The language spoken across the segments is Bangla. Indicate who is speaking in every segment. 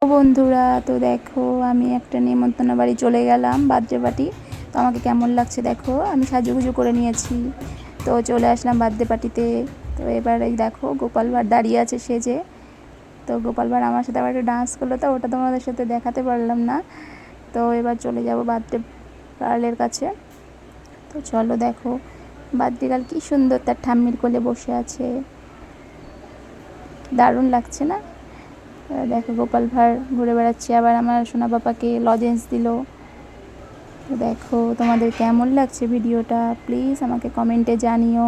Speaker 1: বন্ধুরা, তো দেখো আমি একটা নিমন্ত্রণ বাড়ি চলে গেলাম, বার্থডে পার্টি। তো আমাকে কেমন লাগছে দেখো, আমি সাজুগুজু করে নিয়েছি। তো চলে আসলাম বার্থডে পার্টিতে। তো এবার এই দেখো গোপাল ভাঁড় দাঁড়িয়ে আছে সেজে। তো গোপাল ভাঁড় আমার সাথে আবার একটু ডান্স করলো, তো ওটা তোমাদের সাথে দেখাতে পারলাম না। তো এবার চলে যাব বার্থডে গার্লের কাছে। তো চলো দেখো বার্থডে গার্ল কী সুন্দর তার ঠাম্মির কোলে বসে আছে, দারুণ লাগছে না? দেখো গোপাল ভাঁড় ঘুরে বেড়াচ্ছে, আবার আমার সোনা বাবাকে লজেন্স দিল। তো দেখো তোমাদের কেমন লাগছে ভিডিওটা প্লিজ আমাকে কমেন্টে জানিও।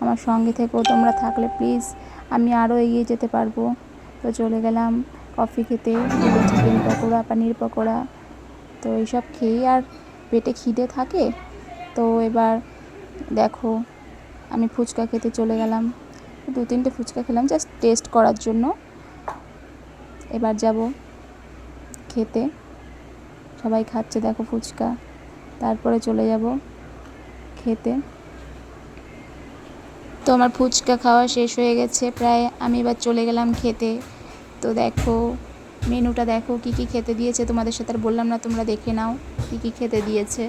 Speaker 1: আমার সঙ্গে থেকেও তোমরা থাকলে প্লিজ আমি আরও এগিয়ে যেতে পারবো। তো চলে গেলাম কফি খেতে, চিকেন পকোড়া, পানির পকোড়া। তো এইসব খেয়েই আর পেটে খিদে থাকে। তো এবার দেখো আমি ফুচকা খেতে চলে গেলাম, 2-3টে ফুচকা খেলাম জাস্ট টেস্ট করার জন্য। এবার যাব খেতে, সবাই খাচ্ছে দেখো ফুচকা, তারপরে চলে যাব খেতে। তো আমার ফুচকা খাওয়া শেষ হয়ে গেছে প্রায়, আমি এবার চলে গেলাম খেতে। তো দেখো মেনুটা দেখো কী কী খেতে দিয়েছে, তোমাদের সাথে আর বললাম না, তোমরা দেখে নাও কী কী খেতে দিয়েছে।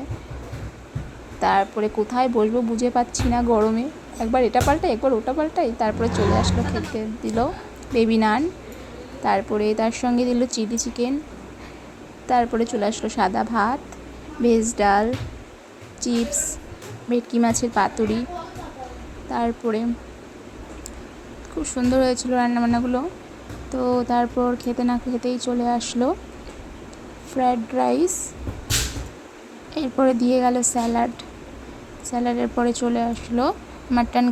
Speaker 1: তারপরে কোথায় বসবো বুঝে পাচ্ছি না গরমে, একবার এটা পাল্টাই একবার ওটা পাল্টাই। তারপরে চলে আসলো খেতে দিল বেবি নান, তারপরে তার সঙ্গে দিল চিলি চিকেন, তারপরে চলে আসলো সাদা ভাত, ভেজ ডাল, চিপস, ভেটকি মাছের পাতুরি। তারপরে খুব সুন্দর হয়েছিল রান্নাবান্নাগুলো। তো তারপর খেতে না খেতেই চলে আসলো ফ্রায়েড রাইস, এরপরে দিয়ে গেল স্যালাড, স্যালাডের পরে চলে আসলো মাটন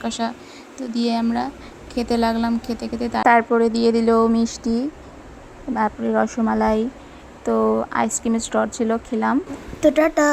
Speaker 1: কষা। তো দিয়ে আমরা খেতে লাগলাম, খেতে খেতে তারপরে দিয়ে দিল মিষ্টি, তারপরে রসমালাই। তো আইসক্রিমের স্টল ছিল, খেলাম। তো টাটা।